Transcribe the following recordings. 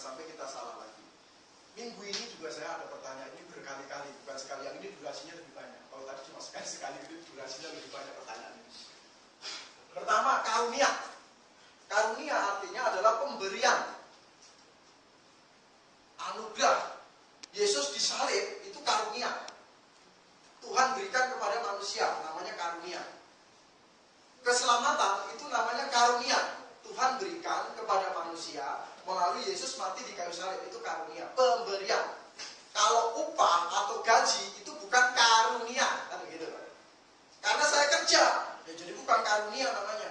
sampai kita salah lagi. Minggu ini juga saya ada pertanyaan ini berkali-kali, bukan sekali. Yang ini durasinya lebih banyak. Kalau tadi cuma sekali ini durasinya lebih banyak pertanyaan ini. Pertama, karunia. Karunia artinya adalah pemberian, anugerah. Yesus disalib itu karunia. Tuhan berikan kepada manusia, namanya karunia. Keselamatan itu namanya karunia. Tuhan berikan kepada manusia melalui Yesus mati di kayu salib, itu karunia, pemberian. Kalau upah atau gaji itu bukan karunia, kan begitu. Karena saya kerja, ya jadi bukan karunia namanya.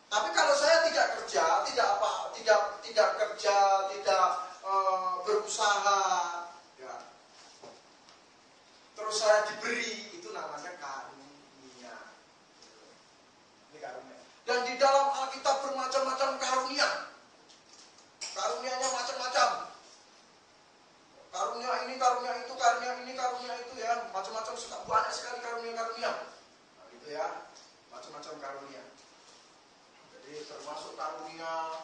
Tapi kalau saya tidak kerja, tidak kerja, tidak berusaha, ya, terus saya diberi, itu namanya karunia. Ini karunia. Dan di dalam Alkitab bermacam-macam karunia. Karunianya macam-macam. Karunia ini, karunia itu, karunia ini, karunia itu, ya, macam-macam, banyak sekali karunia-karunia. Nah, gitu ya, macam-macam karunia. Jadi termasuk karunia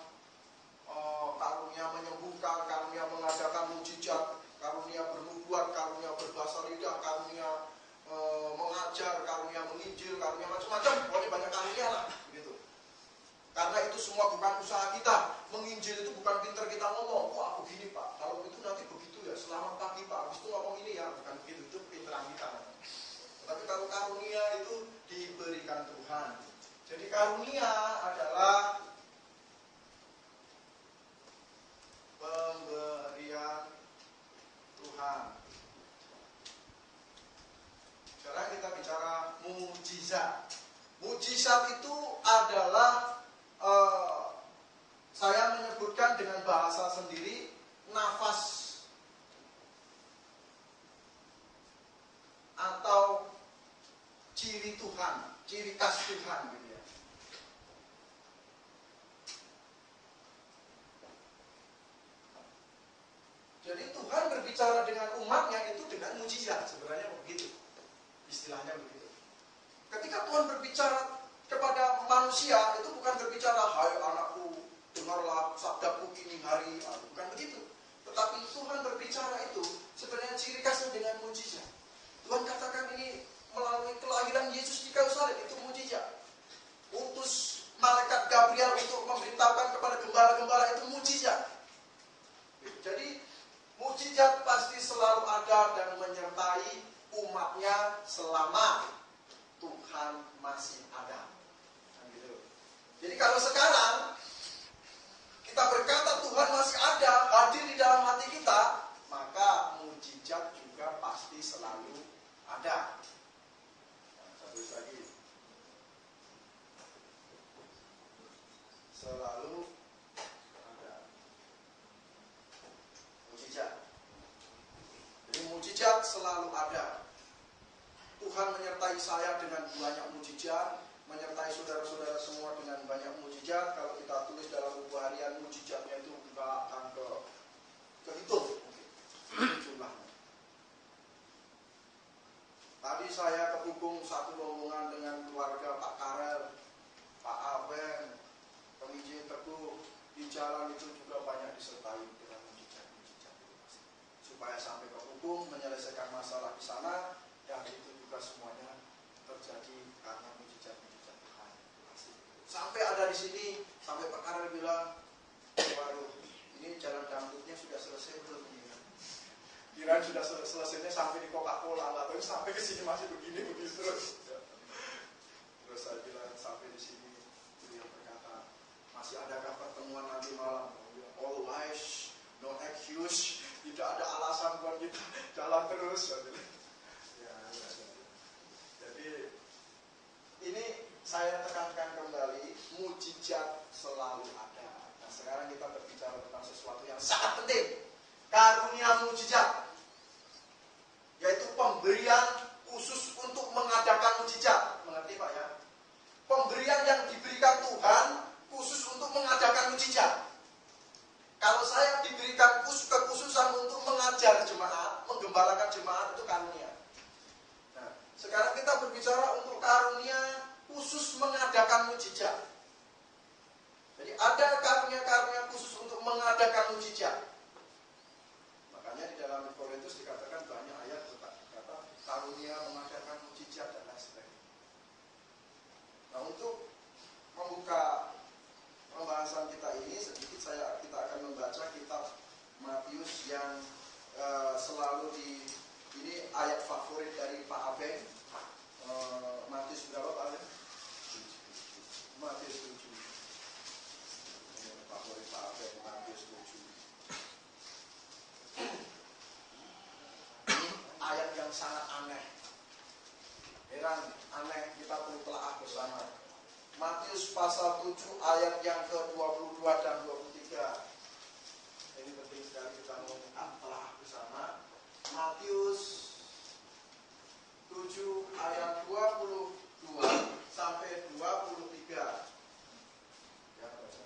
menyembuhkan, karunia mengadakan mujizat, karunia bernubuat, karunia berbahasa lidah, karunia mengajar, karunia menginjil, karunia macam-macam. Pokoknya banyak karunia lah, begitu. Karena itu semua bukan usaha kita. Menginjil itu bukan pinter kita ngomong, wah begini Pak, kalau itu nanti begitu ya, selamat pagi Pak, habis itu ngomong ini ya, bukan begitu, itu pinteran kita. Tapi kalau karunia itu diberikan Tuhan. Jadi karunia adalah pemberian Tuhan. Sekarang kita bicara mujizat. Mujizat itu adalah saya menyebutkan dengan bahasa sendiri, nafas atau ciri Tuhan, ciri khas Tuhan gitu ya. Jadi Tuhan berbicara dengan umatnya itu dengan mujizat, sebenarnya begitu. Istilahnya begitu. Ketika Tuhan berbicara kepada manusia, itu bukan berbicara, hai anakku, dengarlah sabdaku ini hari, bukan begitu. Tetapi Tuhan berbicara itu sebenarnya ciri khasnya dengan mujizat. Tuhan katakan ini melalui kelahiran Yesus di kayu salib, itu mujizat. Utus malaikat Gabriel untuk memberitahukan kepada gembala-gembala, itu mujizat. Jadi mujizat pasti selalu ada dan menyertai umatnya selama Tuhan masih ada. Gitu. Jadi kalau sekarang kita berkata Tuhan masih ada, hadir di dalam hati kita, maka mujizat juga pasti selalu ada. Satu lagi, selalu ada mujizat. Jadi mujizat selalu ada. Tuhan menyertai saya dengan banyak mujizat, menyertai saudara-saudara semua dengan banyak mujizat. Kalau kita tulis dalam buku harian, mujizatnya itu kita akan kehitung jumlahnya. Tadi saya kehubung satu rombongan dengan keluarga Pak Karel, Pak Aben, penginjil Teguh. Di jalan itu juga banyak disertai dengan mujizat-mujizat. Supaya sampai kehubung, menyelesaikan masalah di sana, dan itu juga semuanya terjadi karena mujizat-mujizat Tuhan. Sampai ada di sini, sampai Pak Karel bilang, waduh, ini jalan dangdutnya sudah selesai belum ini? Kirain sudah selesainya sampai di Coca-Cola, nggak tahu sampai ke sini masih begini terus. Terus saya bilang sampai di sini, beliau berkata, masih adakah pertemuan nanti malam? Always, no excuse, tidak ada alasan buat kita jalan terus. Jadi ini saya tekankan kembali, mujizat selalu ada. Nah sekarang kita berbicara tentang sesuatu yang sangat penting, karunia mujizat, yaitu pemberian khusus untuk mengadakan mujizat. Mengerti Pak ya? Pemberian yang diberikan Tuhan khusus untuk mengadakan mujizat. Kalau saya diberikan kekhususan untuk mengajar jemaat, menggembalakan jemaat, itu karunia. Nah, sekarang kita berbicara untuk karunia khusus mengadakan mujizat. Jadi ada karunia-karunia khusus untuk mengadakan mengadakan mujizat. Makanya di dalam Korintus dikatakan banyak ayat kata karunia mengadakan mujizat dan lain sebagainya. Nah, untuk membuka pembahasan kita ini sedikit kita akan membaca kitab Matius yang selalu ini ayat favorit dari Pak Abeng. Matius berapa Pak Abeng? Matius 7. Ini favorit Pak Abeng, Matius 7. Ini ayat yang sangat aneh. Heran, aneh, kita perlu telaah bersama. Matius pasal 7 ayat yang ke-22 dan 23. Ini penting sekali kita mau telah bersama. Matius 7 ayat 22 sampai 23. Ya, baca.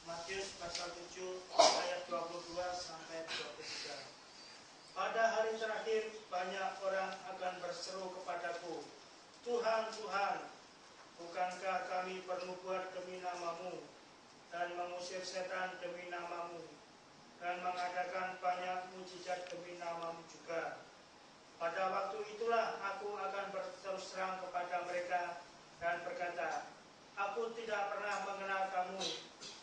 Matius pasal 7 ayat 22 sampai 23. Pada hari terakhir banyak orang akan berseru kepadaku, Tuhan, Tuhan, bukankah kami bernubuat demi namamu dan mengusir setan demi namamu dan mengadakan banyak mujizat demi namamu juga? Pada waktu itulah aku akan berterus terang kepada mereka dan berkata, aku tidak pernah mengenal kamu,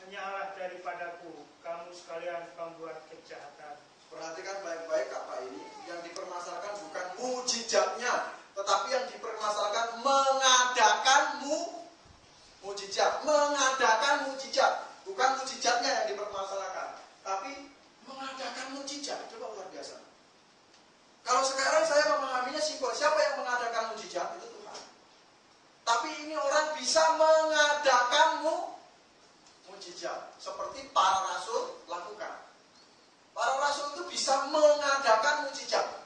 hanyalah daripadaku, kamu sekalian pembuat kejahatan. Perhatikan baik-baik kata ini, yang dipermasalahkan bukan mujizatnya, tetapi yang dipermasalahkan mengadakan mujizat. Mengadakan mujizat, bukan mujizatnya yang dipermasalahkan, tapi mengadakan mujizat. Coba luar biasa. Kalau sekarang saya memahaminya simpel, siapa yang mengadakan mujizat? Itu Tuhan. Tapi ini orang bisa mengadakan mujizat, seperti para rasul lakukan. Para rasul itu bisa mengadakan mujizat.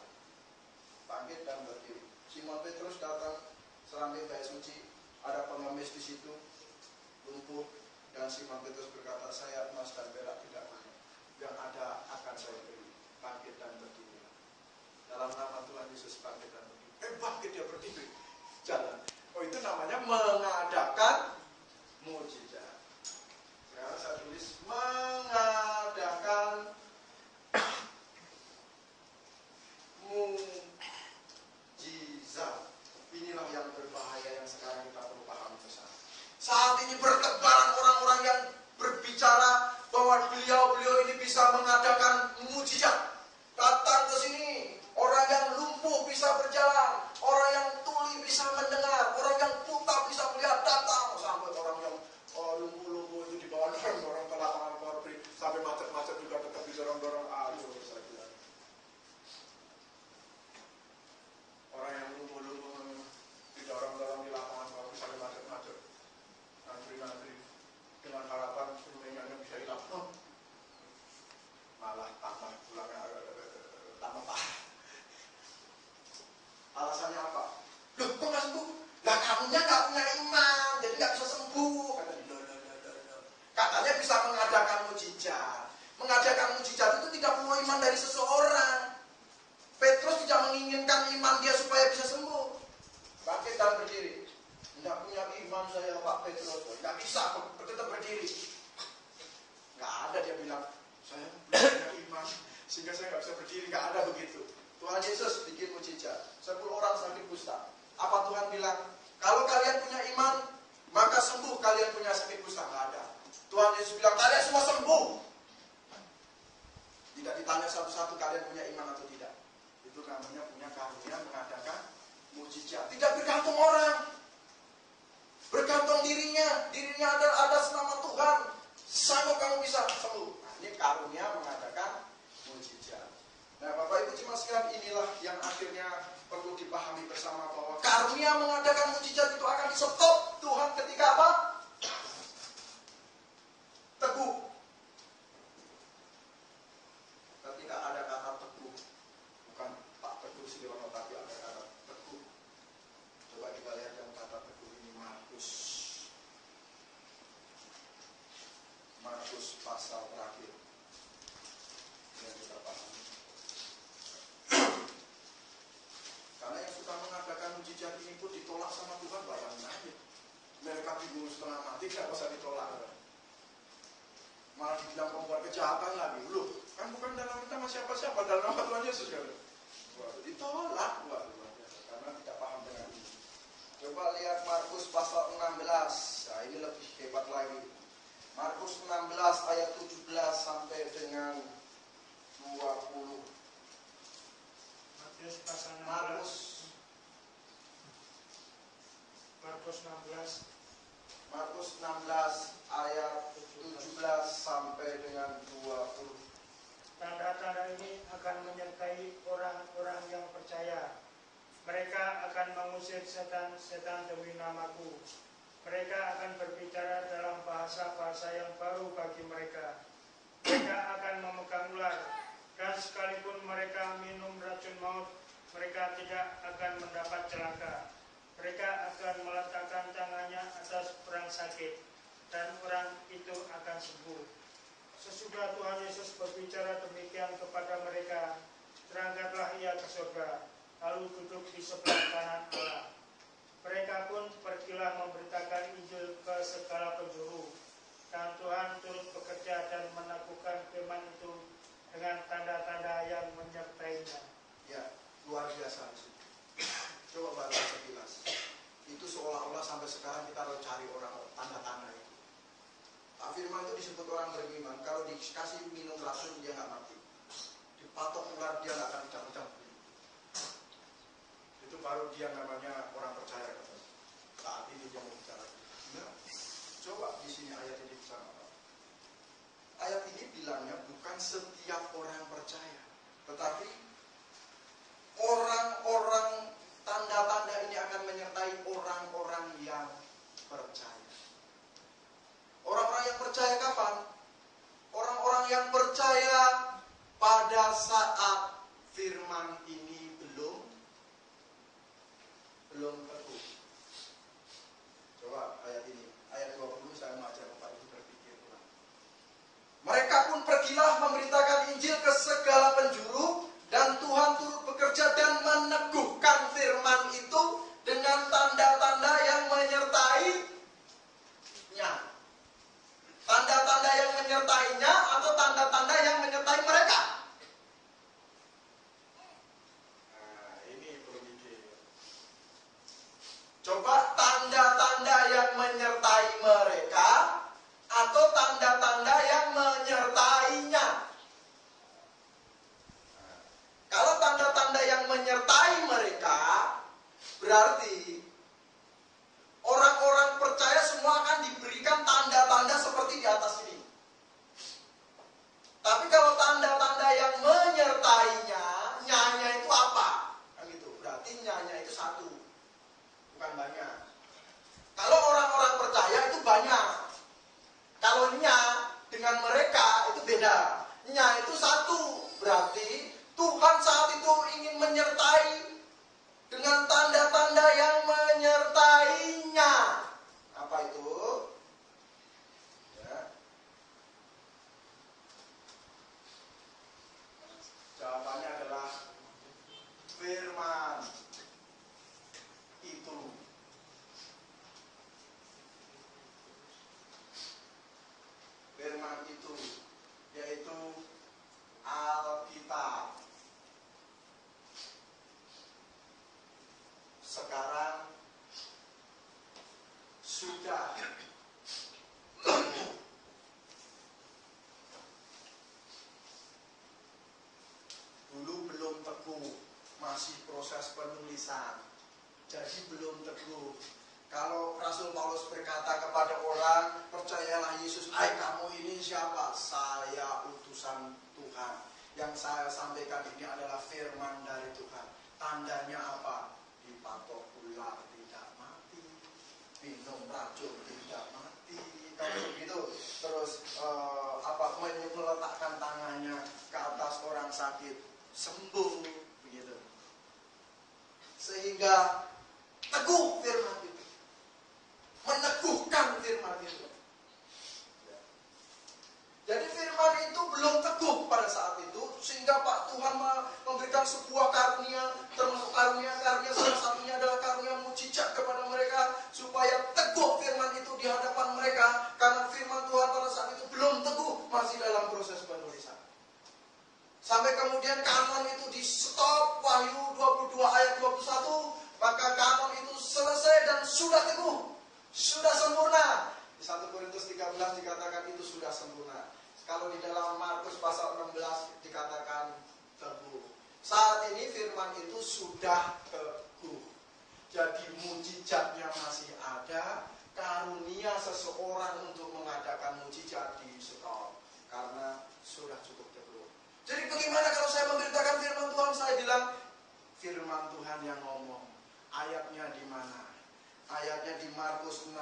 Bangkit dan berdiri. Simon Petrus datang serambi bait suci, ada pengemis di situ, lumpuh, dan Simon Petrus berkata, saya emas dan perak tidak punya, yang ada akan saya beri. Bangkit dan berdiri. Dalam nama Tuhan Yesus bangkit dan berdiri. Bangkit dia berdiri. Jalan. Oh, itu namanya mengadakan mujizat. Sekarang saya tulis mengadakan mujizat. Inilah yang berbahaya yang sekarang kita perlu pahami bersama. Saat ini bertebaran orang-orang yang berbicara bahwa beliau ini bisa mengadakan mujizat. Datang ke sini, orang yang lumpuh bisa berjalan, orang yang tuli bisa mendengar, orang yang buta bisa melihat, datang. Sampai orang yang lumpuh-lumpuh itu dibawa dorong-dorong ke lapangan korpri, sampai macet-macet juga tetap didorong-dorong. Aduh, saya bilang. Orang yang lumpuh-lumpuh didorong-dorong di lapangan korpri sampai macet-macet. Antri-antri dengan harapan semuanya bisa hilang. Malah tambah pulangnya tambah parah. Alasannya apa? Loh, kok nggak sembuh? Lah kamunya nggak punya iman, jadi nggak bisa sembuh. Katanya bisa mengadakan mujizat. Mengadakan mujizat itu tidak perlu iman dari seseorang. Petrus tidak menginginkan iman dia supaya bisa sembuh. Bangkit dan berdiri. Tidak punya iman saya Pak Petrus. Nggak bisa, tetap berdiri. Nggak ada dia bilang, saya belum punya iman sehingga saya nggak bisa berdiri. Nggak ada begitu. Tuhan Yesus bikin mujizat. 10 orang sakit kusta. Apa Tuhan bilang? Kalau kalian punya iman, maka sembuh kalian punya sakit kusta. Nggak ada. Tuhan Yesus bilang, kalian semua sembuh. Tidak ditanya satu-satu kalian punya iman atau tidak. Itu namanya punya karunia mengadakan mujizat. Tidak bergantung orang. Bergantung dirinya. Dirinya ada atas nama Tuhan. Sanggup kamu bisa sembuh. Nah, ini karunia mengadakan mujizat. Nah, Bapak Ibu cuma sekalian, inilah yang akhirnya perlu dipahami bersama bahwa karunia mengadakan mujizat itu akan di-stop Tuhan ketika apa? Teguh. Ketika ada kata teguh, bukan Pak Teguh Sidirono, tapi ada kata teguh. Coba kita lihat yang kata teguh ini, Markus pasal terakhir yang kita pahami. Karena yang suka mengadakan mujizat ini pun ditolak sama Tuhan, bayangin aja. Mereka bingung setengah mati, tidak usah ditolak. Malah dibilang pembuat kejahatan. ditolakkan lagi. Loh, kan bukan dalam nama siapa-siapa, dalam nama Tuhan Yesus kan. Wah, ditolak. Wah, luar biasa. Karena tidak paham dengan ini. Coba lihat Markus pasal 16. Nah, ini lebih hebat lagi. Markus 16 ayat 17 sampai dengan 20. Matius pasal 16. Markus 16 ayat 17 sampai dengan 20. Tanda-tanda ini akan menyertai orang-orang yang percaya. Mereka akan mengusir setan-setan demi namaku. Mereka akan berbicara dalam bahasa-bahasa yang baru bagi mereka. Mereka akan memegang ular, dan sekalipun mereka minum racun maut, mereka tidak akan mendapat celaka. Mereka akan meletakkan tangannya atas orang sakit, dan orang itu akan sembuh. Sesudah Tuhan Yesus berbicara demikian kepada mereka, terangkatlah ia ke surga, lalu duduk di sebelah kanan Allah. Mereka pun pergilah memberitakan Injil ke segala penjuru, dan Tuhan turut bekerja dan meneguhkan firman itu dengan tanda-tanda yang menyertainya. Ya, luar biasa. Coba baca sekilas. Itu seolah-olah sampai sekarang kita harus cari orang tanda-tanda itu. Pak Firman itu disebut orang beriman. Kalau dikasih minum racun dia nggak mati. Dipatok ular dia nggak akan pecah-pecah. Itu baru dia namanya orang percaya. Saat ini dia mau bicara. Nah, coba di sini ayat ini bersama. Ayat ini bilangnya bukan setiap orang percaya, tetapi orang-orang, tanda-tanda ini akan menyertai orang-orang yang percaya. Orang-orang yang percaya kapan? Orang-orang yang percaya pada saat firman ini belum teguh. Coba ayat ini, ayat 20 saya mau ajak Bapak Ibu berpikir ulang. Mereka pun pergilah memberitakan Injil ke segala penjuru, dan Tuhan turut bekerja dan meneguhkan firman itu dengan tanda-tanda yang menyertainya. Tanda-tanda yang menyertainya atau tanda-tanda yang menyertai mereka? Nah, ini perlu mikir. Coba tanda-tanda yang menyertai mereka atau tanda-tanda yang menyertainya. Kalau tanda-tanda yang menyertai mereka, berarti orang-orang percaya semua akan diberikan tanda-tanda seperti di atas ini. Tapi kalau tanda-tanda yang menyertainya, nyanya itu apa? Kan gitu. Berarti nyanya itu satu, bukan banyak. Kalau orang-orang percaya itu banyak. Kalau nya dengan mereka itu beda. Nya itu satu, berarti Tuhan saat itu ingin menyertai dengan tanda-tanda yang menyertainya. Apa itu? Ya. Jawabannya adalah firman itu. Firman itu yaitu Alkitab. Sekarang sudah dulu belum teguh, masih proses penulisan, jadi belum teguh. Kalau Rasul Paulus berkata kepada orang, percayalah Yesus, kamu ini siapa? Saya utusan Tuhan. Yang saya sampaikan ini adalah firman dari Tuhan. Tandanya apa? Dipatok ular tidak mati, minum racun tidak mati, kalau begitu. Terus meletakkan tangannya ke atas orang sakit, sembuh, begitu. Sehingga teguh firman itu, meneguhkan firman itu. Jadi firman itu belum teguh pada saat itu, sehingga Pak Tuhan memberikan sebuah karunia, termasuk karunia-karunia salah satunya adalah karunia mujizat kepada mereka, supaya teguh firman itu di hadapan mereka, karena firman Tuhan pada saat itu belum teguh, masih dalam proses proses penulisan. Sampai kemudian kanon itu di stop Wahyu 22 ayat 21, maka kanon itu selesai dan sudah teguh, sudah sempurna. Di 1 Korintus 13 dikatakan itu sudah sempurna. Kalau di dalam Markus pasal 16 dikatakan teguh. Saat ini firman itu sudah teguh. Jadi mujizatnya masih ada, karunia seseorang untuk mengadakan mujizat di stop karena sudah cukup teguh. Jadi bagaimana kalau saya memberitakan firman Tuhan, saya bilang firman Tuhan yang ngomong. Ayatnya di mana? Ayatnya di Markus 16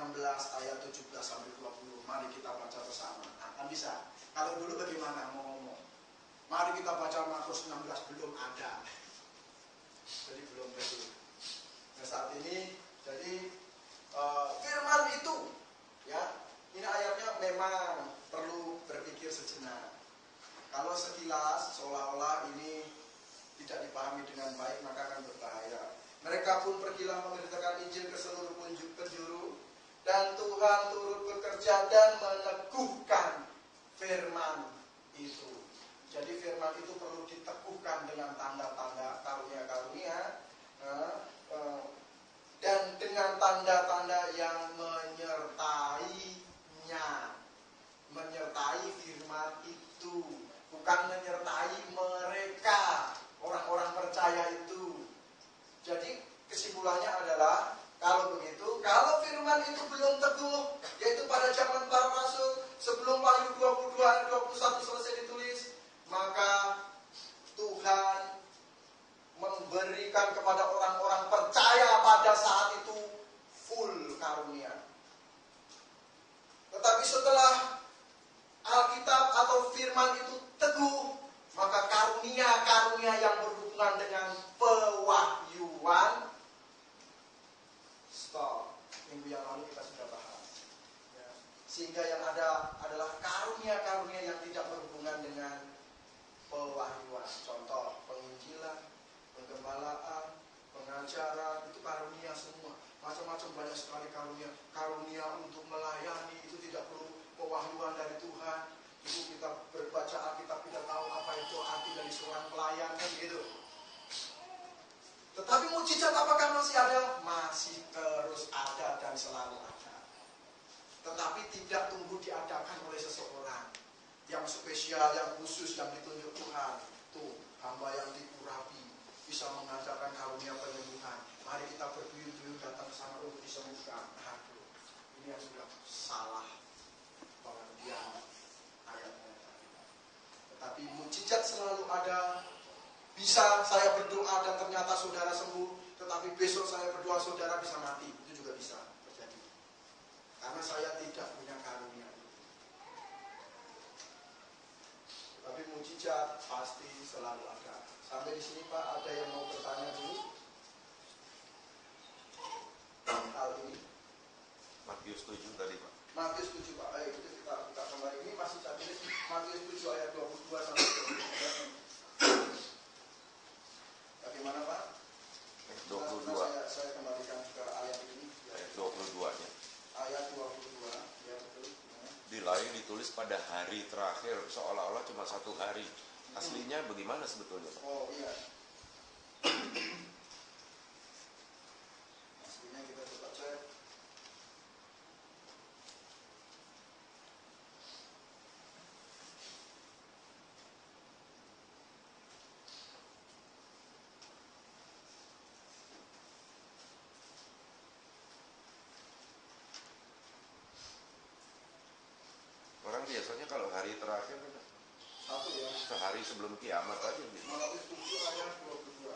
ayat 17 sampai 20. Mari kita baca bersama. Kan bisa. Kalau dulu bagaimana mau ngomong? Mari kita baca Markus 16, belum ada. Jadi belum betul. Nah saat ini, jadi firman itu, ya, ini ayatnya memang perlu berpikir sejenak. Kalau sekilas seolah-olah ini tidak dipahami dengan baik, maka akan berbahaya. Mereka pun pergilah memberitakan Injil ke seluruh penjuru, dan Tuhan turut bekerja dan meneguhkan firman itu. Jadi firman itu perlu diteguhkan dengan tanda-tanda karunia-karunia dan dengan tanda-tanda yang menyertainya, menyertai firman itu, bukan menyertai mereka, orang-orang percaya itu. Jadi kesimpulannya adalah, kalau begitu, kalau firman itu belum teguh, yaitu pada zaman para rasul, sebelum Wahyu 22 ayat 21 selesai ditulis, maka Tuhan memberikan kepada orang-orang percaya pada saat itu full karunia. Tetapi setelah Alkitab atau firman itu teguh, maka karunia-karunia yang berhubungan dengan pewahyuan stop. Minggu yang lalu kita sudah bahas, ya. Sehingga yang ada adalah karunia-karunia yang tidak berhubungan dengan pewahyuan. Contoh, penginjilan, penggembalaan, pengajaran, itu karunia semua. Macam-macam banyak sekali karunia. Karunia untuk melayani itu tidak perlu pewahyuan dari Tuhan. Itu kita berbaca Alkitab, kita tahu apa itu arti dari seorang pelayan, kan gitu. Tetapi mujizat apakah masih ada? Masih terus ada dan selalu ada. Tetapi tidak tunggu diadakan oleh seseorang yang spesial, yang khusus, yang ditunjuk Tuhan. Tuh, hamba yang dikurapi, bisa mengajarkan karunia penyembuhan. Mari kita berduyun-duyun datang ke sana untuk disembuhkan. Aduh, ini yang sudah salah pengertian ayatnya. Tetapi mujizat selalu ada. Bisa saya berdoa dan ternyata saudara sembuh, tetapi besok saya berdoa saudara bisa mati. Itu juga bisa terjadi. Karena saya tidak punya karunia itu. Tapi mujizat pasti selalu ada. Sampai di sini Pak, ada yang mau bertanya dulu? Hal ini. Matius 7 tadi Pak. Matius 7 Pak. Ayo kita buka kembali. Ini masih saya tulis Matius 7 ayat 22 sampai 23. Bagaimana Pak? 22. Saya kembalikan ke ayat ini. Ayat 22-nya. Ayat 22, ya betul. Di lain ditulis pada hari terakhir, seolah-olah cuma satu hari. Aslinya bagaimana sebetulnya Pak? Oh iya. Aslinya kita coba cek. Orang biasanya kalau hari terakhir Satu ya. sehari sebelum kiamat aja gitu. Matius 7 ayat 22.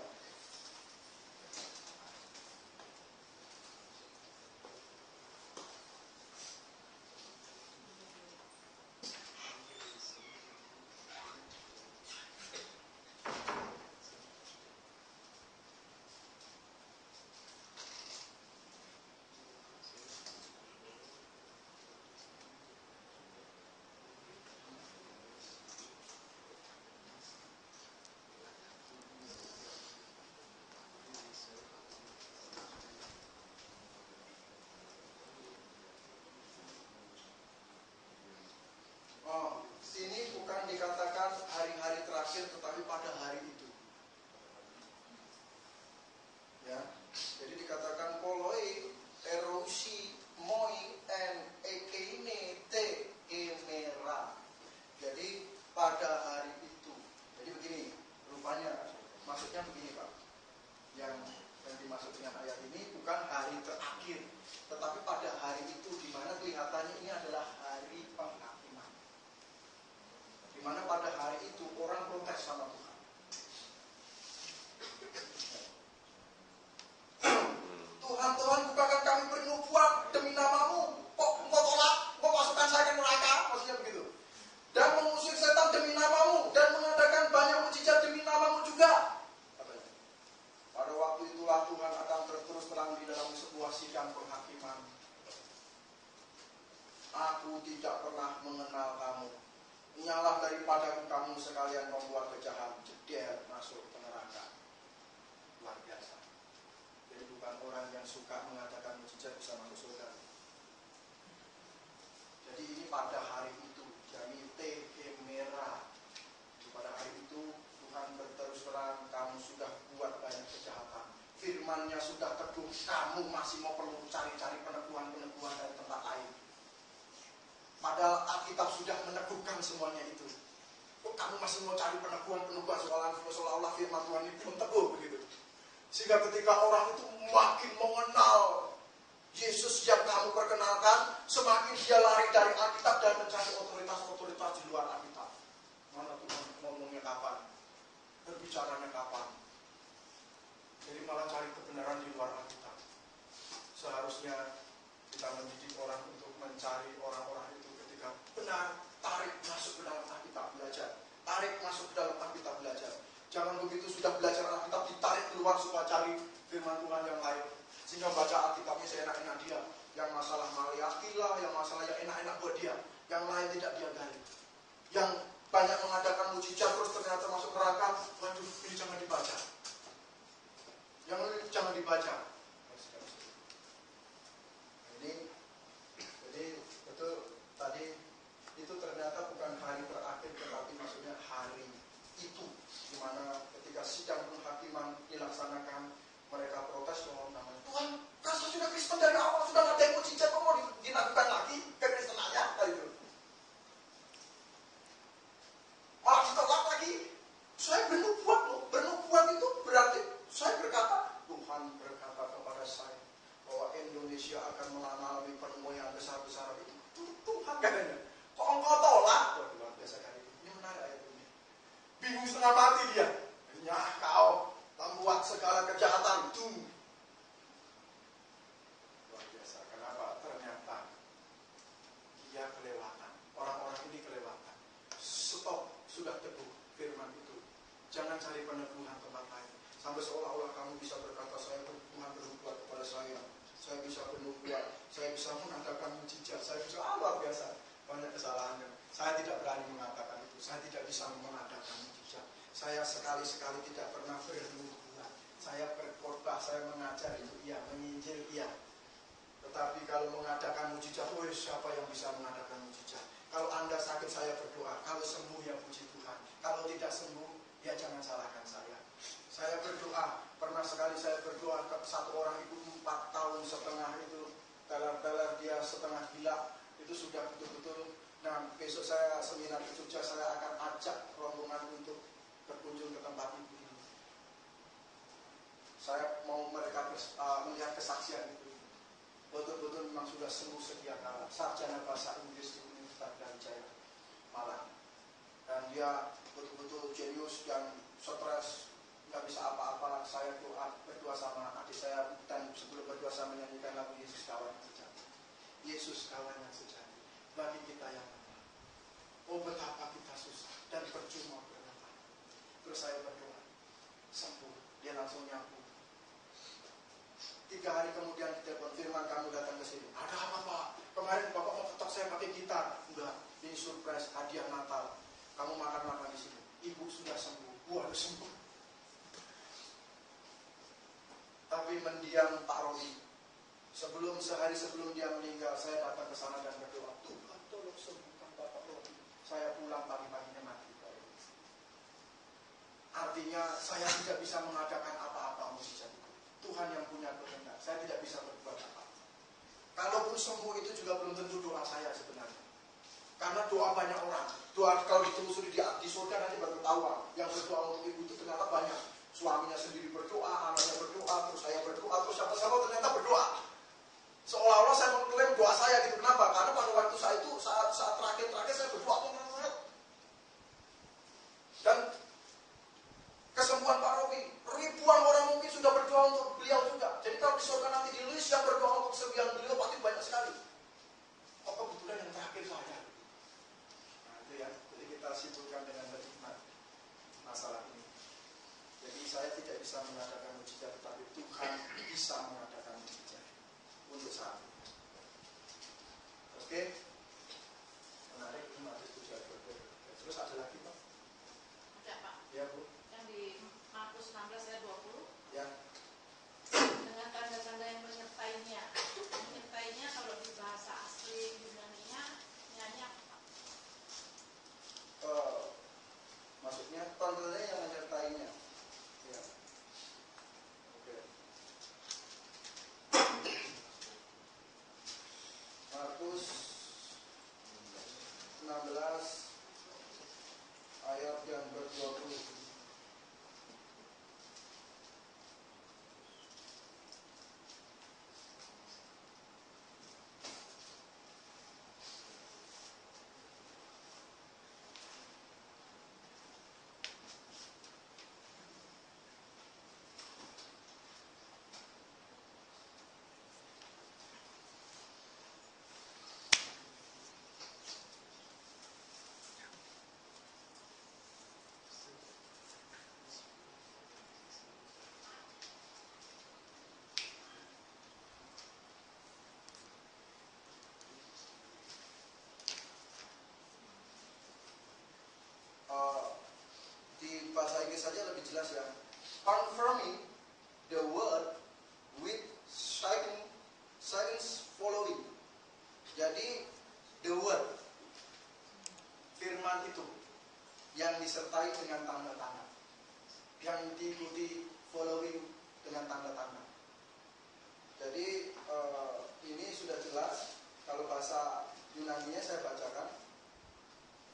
bukan hari-hari terakhir, tetapi pada hari itu. Ya, jadi dikatakan poloi, erosi, moi, en, ekeine, te, emera. Jadi pada hari itu. Jadi begini, rupanya maksudnya begini Pak. Yang dimaksud dengan ayat ini bukan hari terakhir, tetapi pada hari itu, di mana kelihatannya ini adalah hari penghakiman. Di mana pada hari itu orang protes sama Tuhan. Tuhan, Tuhan, bukankah kami bernubuat demi namamu? Kok engkau tolak? Engkau masukkan saya ke neraka? Maksudnya begitu. Dan mengusir setan demi namamu, dan mengadakan banyak mujizat demi namamu juga. Katanya. Pada waktu itulah Tuhan akan terus terang di dalam sebuah sidang penghakiman. Aku tidak pernah mengenal kamu. Nyalah daripada kamu sekalian membuat kejahat, jeder masuk ke neraka. Luar biasa. Jadi bukan orang yang suka mengadakan mujizat bisa masuk surga. Jadi ini pada hari itu, jadi merah. Pada hari itu Tuhan berterus terang, kamu sudah buat banyak kejahatan. Firman-Nya sudah teguh, kamu masih mau perlu cari-cari peneguhan-peneguhan dari tempat lain. Padahal Alkitab sudah meneguhkan semuanya itu. Kok kamu masih mau cari peneguhan-peneguhan seolah-olah firman Tuhan ini belum teguh begitu. Sehingga ketika orang itu makin mengenal Yesus yang kamu perkenalkan, semakin dia lari dari Alkitab dan mencari otoritas-otoritas di luar Alkitab. Mana Tuhan ngomongnya kapan? Berbicaranya kapan? Jadi malah cari kebenaran di luar Alkitab. Seharusnya kita mendidik orang untuk mencari orang-orang itu ketika benar, tarik masuk ke dalam Alkitab belajar. Tarik masuk ke dalam Alkitab belajar. Jangan begitu sudah belajar Alkitab ditarik keluar supaya cari firman Tuhan yang lain. Sehingga baca Alkitabnya seenak-enak dia. Yang masalah Maliakilah, yang masalah yang enak-enak buat dia. Yang lain tidak dia gali. Yang banyak mengadakan mujizat terus ternyata masuk neraka. Waduh, ini jangan dibaca. Yang ini jangan dibaca. Jadi betul tadi itu ternyata bukan hari terakhir, tetapi maksudnya hari itu, di mana ketika sidang penghakiman dilaksanakan, mereka protes bahwa namanya Tuhan, kan saya sudah Kristen dari awal, sudah ada yang mujizat, kok mau dilakukan lagi kekristenannya? Gitu. Malah ditolak lagi. Saya bernubuat loh. Bernubuat itu berarti saya berkata, Tuhan berkata kepada saya bahwa Indonesia akan mengalami penemuan yang besar-besar itu. Tuhan katanya. Kok engkau tolak? Wah, luar biasa kali ini. Ini menarik ayat ini. Bingung setengah mati dia. Ya kau membuat segala kejahatan itu. Luar biasa. Kenapa? Ternyata dia kelewatan. Orang-orang ini kelewatan. Stop. Sudah teguh firman itu. Jangan cari peneguhan tempat lain. Sampai seolah-olah kamu bisa berkata, saya Tuhan bernubuat kepada saya. Saya bisa bernubuat. Saya bisa mengatakan mujizat. Saya bisa, luar biasa. Banyak kesalahannya. Saya tidak berani mengatakan itu. Saya tidak bisa mengadakan mujizat. Saya sekali-sekali tidak pernah bernubuat. Saya berkhotbah, saya mengajar itu iya, menginjil iya. Tetapi kalau mengadakan mujizat, siapa yang bisa mengadakan mujizat? Kalau Anda sakit, saya berdoa. Kalau sembuh, ya puji Tuhan. Kalau tidak sembuh, ya jangan salahkan saya. Saya berdoa. Pernah sekali saya berdoa ke satu orang ibu 4 tahun setengah itu. Teler-teler dia setengah gila. Itu sudah betul-betul. Nah, besok saya seminar di Jogja, saya akan ajak rombongan untuk berkunjung ke tempat ibu ini. Saya mau mereka melihat kesaksian itu. Betul-betul memang sudah sembuh sedia kala. Sarjana bahasa Inggris di Universitas Brawijaya Malang. Dan dia betul-betul jenius yang stres, nggak bisa apa-apa. Saya berdoa sama adik saya, dan sebelum berdoa saya menyanyikan lagu Yesus Kawan yang Sejati. Yesus Kawan yang Sejati bagi kita yang lemah. Oh betapa kita susah dan percuma berdoa. Terus saya berdoa, sembuh. Dia langsung nyapu. 3 hari kemudian ditelepon, Firman kamu datang ke sini. Ada apa Pak? Kemarin Bapak mau ketok saya pakai gitar. Enggak, ini surprise, hadiah Natal. Kamu makan-makan di sini. Ibu sudah sembuh. Waduh sembuh. Tapi mendiam Pak Rodi. Sehari sebelum dia meninggal, saya datang ke sana dan berdoa, Tuhan tolong sembuhkan Bapak Rodi. Saya pulang pagi-paginya mati. artinya saya tidak bisa mengadakan apa-apa mujizat itu. Tuhan yang punya kehendak, saya tidak bisa berbuat apa-apa. Kalaupun sembuh itu juga belum tentu doa saya sebenarnya. Karena doa banyak orang. Doa kalau ditelusuri di surga nanti baru ketahuan. Yang berdoa untuk ibu itu ternyata banyak. Suaminya sendiri berdoa, anaknya berdoa, terus saya berdoa, terus siapa-siapa ternyata berdoa. Seolah-olah saya mengklaim doa saya gitu. Kenapa? Karena pada waktu saya itu saat terakhir saya berdoa. Dan kesembuhan Pak Robi, ribuan orang mungkin sudah berdoa untuk beliau juga. Jadi kalau di surga nanti di list yang berdoa untuk kesembuhan beliau pasti banyak sekali. Kok kebetulan yang terakhir saya? Nah itu ya, jadi kita simpulkan dengan hikmat masalah ini. Jadi saya tidak bisa mengadakan mujizat, tetapi Tuhan bisa mengadakan mujizat untuk saat ini. Oke, menarik ini Matius 7 ayat 20. Terus ada lagi Pak? Ada Pak. Ya Bu. Yang di Markus 16 ayat 20. Ya. Dengan tanda-tanda yang menyertainya. Menyertainya kalau di bahasa asli Yunani-nya nyanyi apa Pak? Maksudnya tanda-tanda yang menyertainya. Ya. Oke. Markus 16 ayat yang ke-20. Di bahasa Inggris saja lebih jelas ya. Confirming the word with signs following. Jadi the word, firman itu yang disertai dengan tanda-tanda, yang diikuti following dengan tanda-tanda. Jadi ini sudah jelas. Kalau bahasa Yunaninya saya bacakan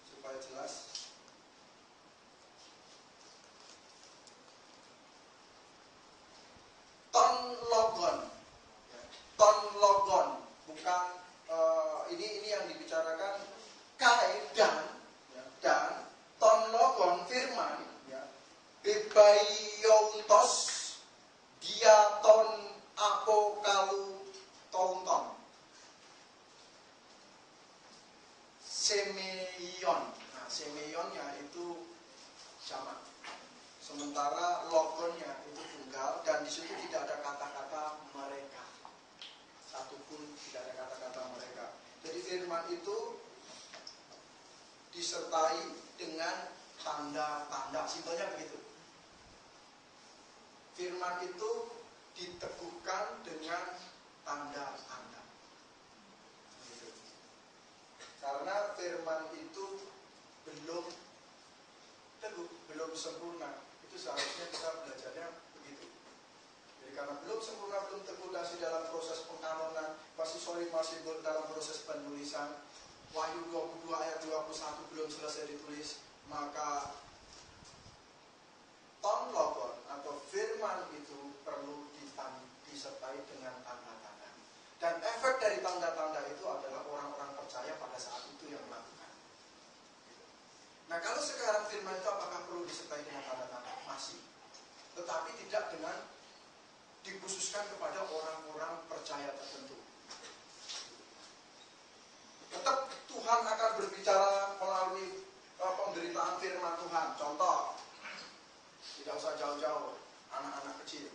supaya jelas. Ton logon, bukan ini yang dibicarakan kai dan ton logon firman ya, bebaiontos diaton apokalu tonton semeion. Nah semeionnya itu jamak, sementara logonnya itu tunggal, dan di situ tidak ada kata-kata mereka, satupun tidak ada kata-kata mereka. Jadi firman itu disertai dengan tanda-tanda, simpelnya begitu. Firman itu diteguhkan dengan tanda-tanda. Begitu. Karena firman itu belum teguh, belum sempurna. Itu seharusnya kita belajarnya begitu. Jadi karena belum sempurna, belum teguh, masih dalam proses pengkanonan, masih dalam proses penulisan. Wahyu 22 ayat 21 belum selesai ditulis, maka ton logon atau firman itu perlu disertai dengan tanda-tanda. Dan efek dari tanda-tanda itu adalah orang-orang percaya pada saat itu yang melakukan. Nah kalau sekarang firman itu apakah perlu disertai dengan tanda-tanda? Masih. Tetapi tidak dengan dikhususkan kepada orang-orang percaya tertentu. Tetap Tuhan akan berbicara melalui pemberitaan firman Tuhan. Contoh, tidak usah jauh-jauh, anak-anak kecil,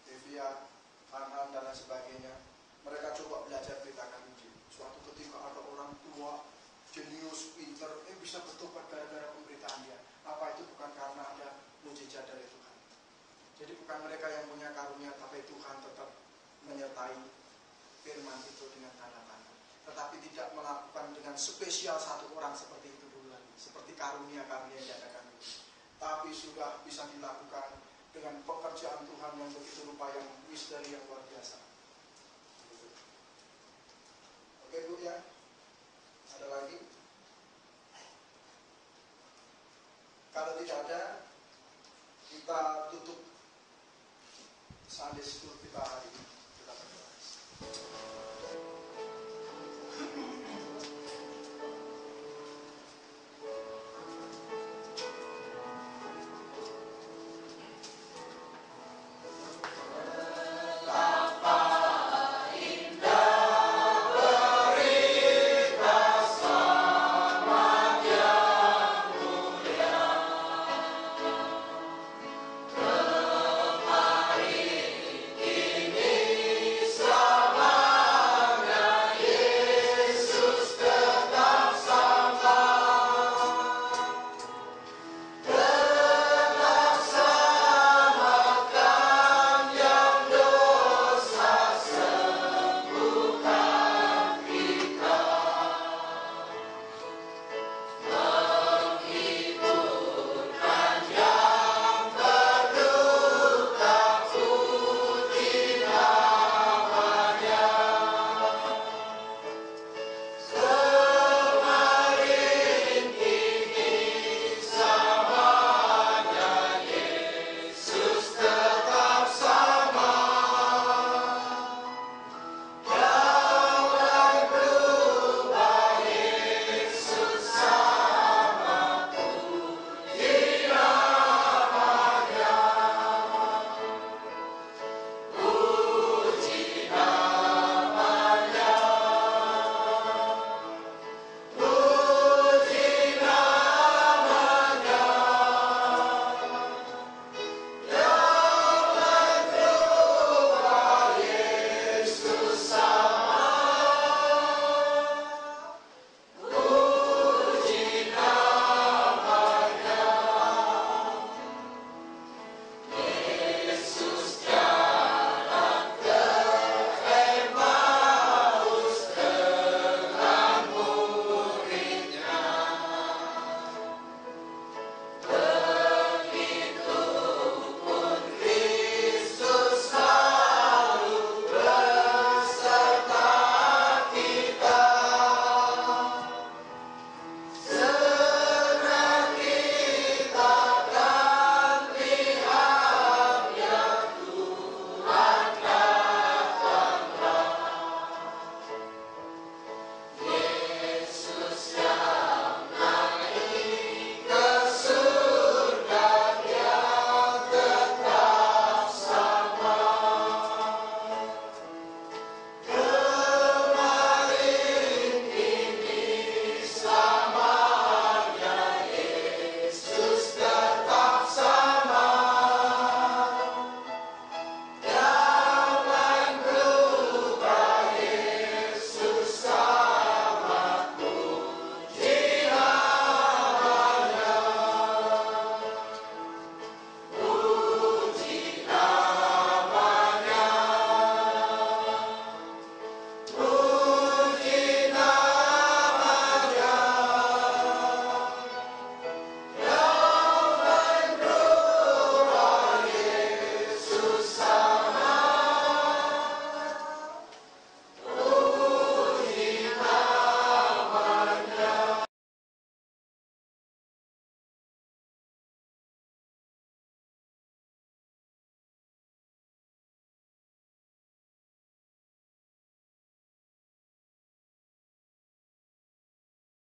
Devia, Farhan dan lain sebagainya, mereka coba belajar beritakan Injil. Suatu ketika ada orang tua jenius, pinter, bisa bertobat gara-gara pemberitaan dia. Apa itu bukan karena ada mujizat dari Tuhan? Jadi bukan mereka yang punya karunia, tapi Tuhan tetap menyertai firman itu dengan tanda-tanda. Tetapi tidak melakukan dengan spesial satu orang seperti itu dulu lagi, seperti karunia-karunia yang diadakan itu. tapi sudah bisa dilakukan dengan pekerjaan Tuhan yang begitu rupa, yang misteri, yang luar biasa. Oke Bu ya, ada lagi? Kalau tidak ada, kita tutup Sunday School kita hari